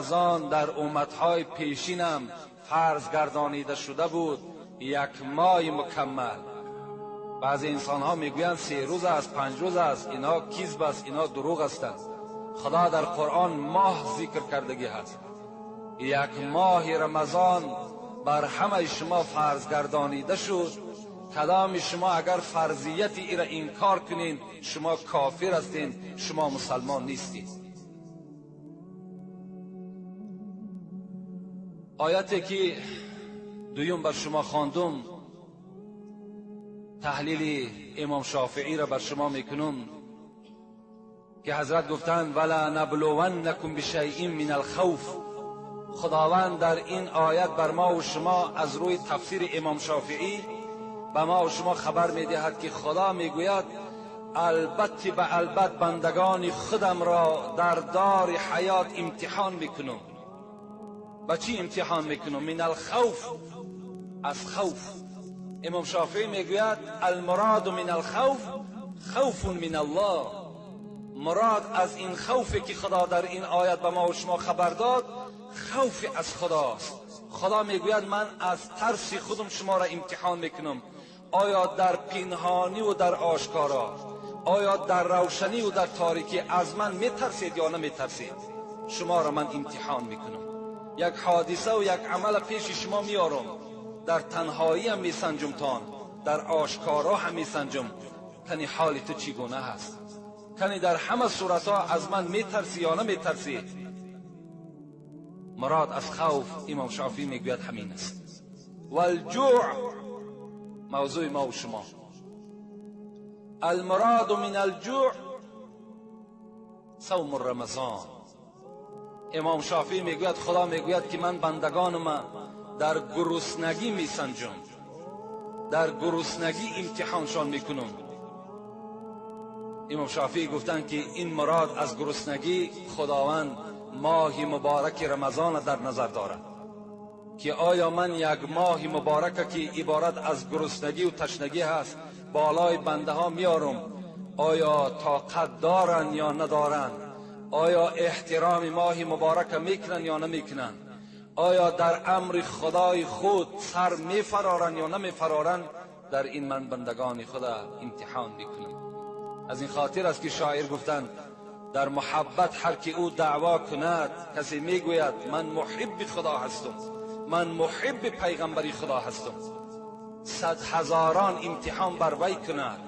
رمضان در امتهای پیشینم فرض گردانیده شده بود 1 ماه مکمل. بعضی انسان ها میگویند 3 روز است، 5 روز است، اینا کذب است، اینا دروغ هستند. خدا در قرآن ماه ذکر کردگی هست. 1 ماه رمضان بر همه شما فرض گردانیده شد. کدام شما اگر فرضیت ای را انکار کنین شما کافر هستین، شما مسلمان نیستین. آیتی که دویم بر شما خواندم تحلیل امام شافعی را بر شما میکنم که حضرت گفتند ولا نبلونکم بشیء من الخوف. خداوند در این آیت بر ما و شما از روی تفسیر امام شافعی به ما و شما خبر میدهد که خدا میگوید البته به البته بندگان خودم را در دار حیات امتحان میکنم. با چی امتحان میکنم؟ من الخوف، از خوف. امام شافعی میگوید المراد من الخوف خوف من الله. مراد از این خوفی که خدا در این آیت به ما و شما خبر داد خوف از خداست. خدا میگوید من از ترس خودم شما را امتحان میکنم. آیا در پنهانی و در آشکارا، آیا در روشنی و در تاریکی از من میترسید یا نمیترسید؟ شما را من امتحان میکنم. یک حادثه و یک عمل پیش شما میارم، در تنهایی هم میسنجم تان، در آشکارا هم میسنجم. کنی حال تو چگونه هست؟ کنی در همه صورتها از من میترسی یا نمیترسی؟ مراد از خوف امام شافعی میگوید همین است. والجوع موضوع ما و شما. المراد من الجوع صوم رمضان. امام شافعی میگوید خدا میگوید که من بندگانم در گرسنگی میسنجم، در گرسنگی امتحانشان میکنم. امام شافعی گفتند که این مراد از گرسنگی خداوند ماه مبارک رمضان در نظر دارد که آیا من 1 ماه مبارک که عبارت از گرسنگی و تشنگی هست بالای بنده ها میارم، آیا طاقت دارن یا ندارن؟ آیا احترام ماه مبارک میکنن یا نمیکنن؟ آیا در امر خدای خود سر میفرارن یا نمیفرارن؟ در این من بندگان خدا امتحان میکنم. از این خاطر است که شاعر گفتند در محبت هر که او دعوا کند، کسی میگوید من محب خدا هستم، من محب پیغمبری خدا هستم، 100 هزاران امتحان بر وی کند.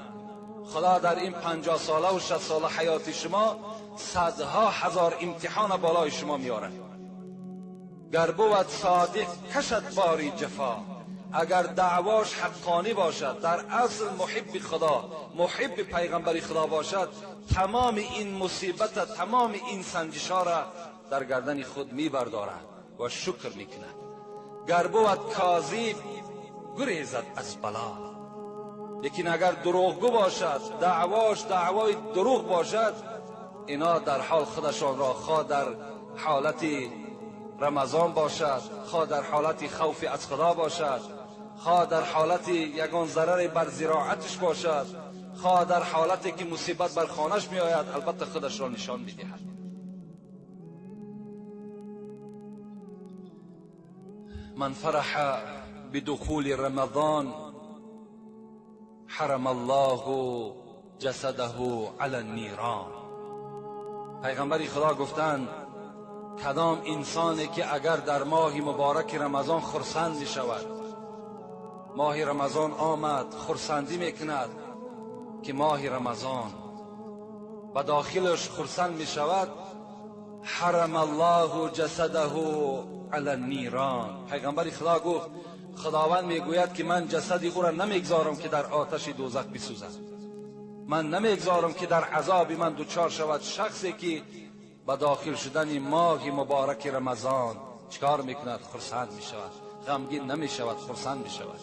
خدا در این 50 ساله و 60 ساله حیات شما 100 هزار امتحان بالای شما میاره. گر بود صادق کشد باری جفا. اگر دعواش حقانی باشد، در اصل محب خدا، محب پیغمبری خدا باشد، تمام این مصیبت، تمام این سنجشا را در گردن خود میبردارد و شکر میکند. گر بود کاذب گریزد از بلا. لیکن اگر دروغگو باشد، دعواش دعوای دروغ باشد، اینا در حال خودشان را خواه در حالت رمضان باشد، خواه در حالت خوف از خدا باشد، خواه در حالت یگان ضرر بر زراعتش باشد، خواه در حالتی که مصیبت بر خانش می آید، البته خودش را نشان می دهد. من فرح بدخول رمضان حرم الله جسده علی النیران. پیغمبر خدا گفتند کدام انسانی که اگر در ماه مبارک رمضان خرسند می شود، ماه رمضان آمد خرسندی می کند که ماه رمضان و داخلش خرسند می شود، حرم الله جسده علی النیران. پیغمبر خدا گفت خداوند میگوید که من جسد او را نمیگذارم که در آتش دوزخ بسوزد، من نمیگذارم که در عذاب من دوچار شود. شخصی که با داخل شدن ماه مبارک رمضان چکار میکند؟ خرسند میشود، غمگین نمیشود، خرسند میشود.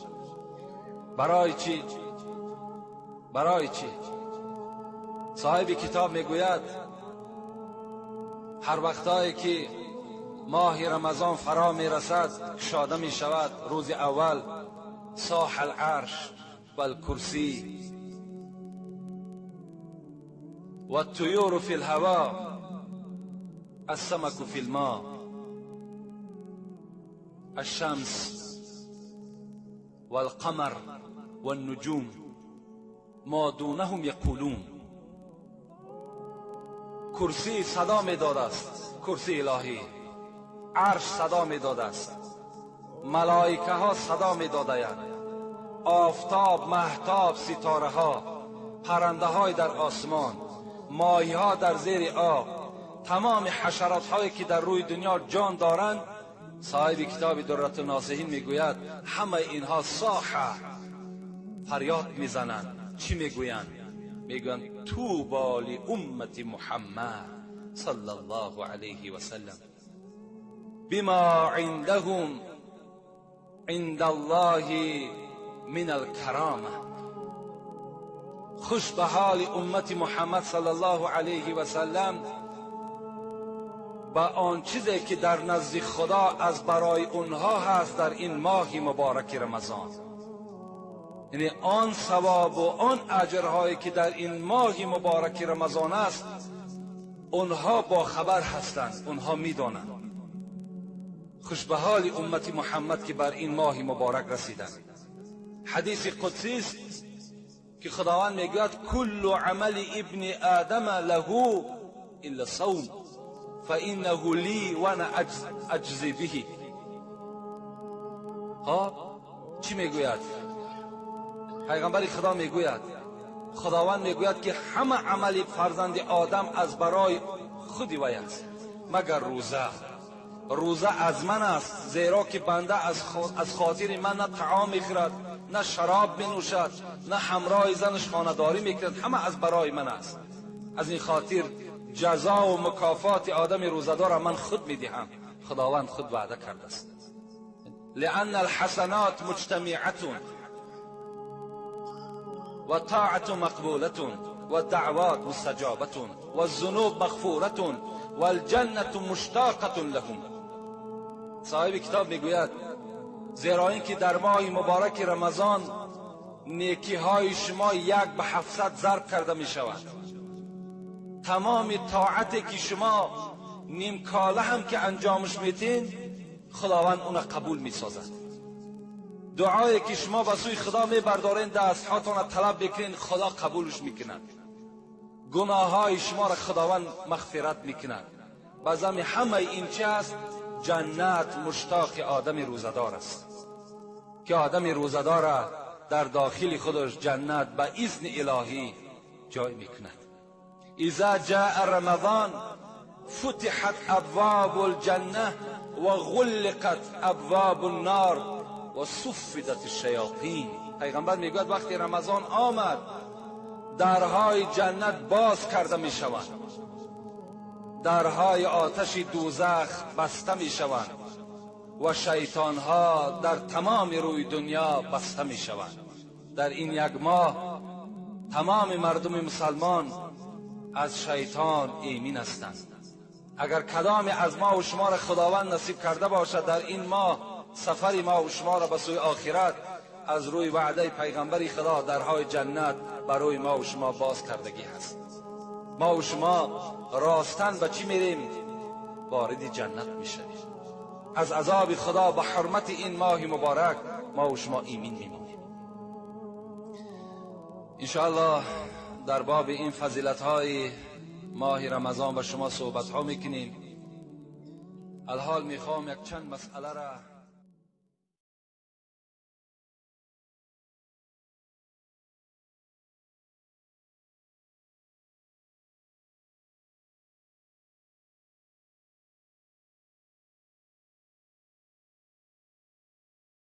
برای چی؟ برای چی؟ صاحب کتاب میگوید هر وقتایی که ماه رمضان فرا میرسد کشاده میشود. روز اول صاح العرش و الکرسی و الطیور فی الهوا السمک فی الماء. الشمس والقمر والنجوم ما دونهم یقولون. کرسی صدا میداده است، کرسی الهی، عرش صدا میداده است، ملائکه ها صدا میدادند، آفتاب، مهتاب، ستاره ها، پرنده های در آسمان، ماهی ها در زیر آب، تمام حشرات هایی که در روی دنیا جان دارند. صاحب کتاب دررة الناصحین میگوید همه اینها صاحه، فریاد میزنند. چی میگویند؟ میگویند طوبی لامت محمد صلی الله علیه و سلم بما عندهم عند الله من الکرامه. خوش به حال امت محمد صلی الله علیه و سلم با آن چیزی که در نزد خدا از برای اونها هست در این ماه مبارک رمضان. یعنی آن ثواب و آن اجرهایی که در این ماه مبارک رمضان است، اونها با خبر هستند، اونها میدانند. خوش به حال امت محمد که بر این ماه مبارک رسیدند. حدیث قدسی است که خداوند میگوید کل عمل ابن آدم له الا صوم فانه لی و انا اجزی به. چی میگوید؟ پیغمبر خدا میگوید، خداوند میگوید که همه عمل فرزند آدم از برای خودی وی است مگر روزه. روزه از من است، زیرا که بنده از خاطر من نه طعام میخورد، نه شراب بنوشد، نه همراه زنش خانه‌داری میکند، همه از برای من است. از این خاطر جزا و مکافات آدم روزه‌دار من خود میدهم. خداوند خود وعده کرده است لأن الحسنات مجتمعة و طاعت مقبولة و دعوات مستجابة و الذنوب مغفورة و الجنة مشتاقة لهم. صاحب کتاب میگوید زیرا اینکه در ماه مبارک رمضان نیکی های شما 1/700 ضرب کرده می شود. تمام طاعتی که شما نیم کاله هم که انجامش میتین خداوند اون قبول می سازد. دعایی که شما به سوی خدا میبردارین، دست هاتون طلب بکنین، خدا قبولش میکند. گناه های شما را خداوند مغفرت میکند. بازم همه این چه است؟ جنت مشتاق آدم روزدار است که آدم روزدار در داخل خودش جنت به اذن الهی جای میکند. اذا جاء رمضان فتحت ابواب الجنه و غلقت ابواب النار و صفدت الشیاطین. پیغمبر میگوید وقتی رمضان آمد درهای جنت باز کرده می شود، درهای آتش دوزخ بسته می شود و شیطان ها در تمام روی دنیا بسته می شود. در این یک ماه تمام مردم مسلمان از شیطان ایمن هستند. اگر کدام از ما و شما را خداوند نصیب کرده باشد در این ماه سفر ما و شما را به سوی آخرت، از روی وعده پیغمبر خدا درهای جنت برای ما و شما باز کردگی هست. ما و شما راستن به چی میریم؟ وارد جنت میشیم. از عذاب خدا به حرمت این ماه مبارک ما و شما ایمن میمونیم. انشاءالله در باب این فضیلت های ماه رمضان با شما صحبت ها میکنیم. الحال میخوام یک چند مسئله را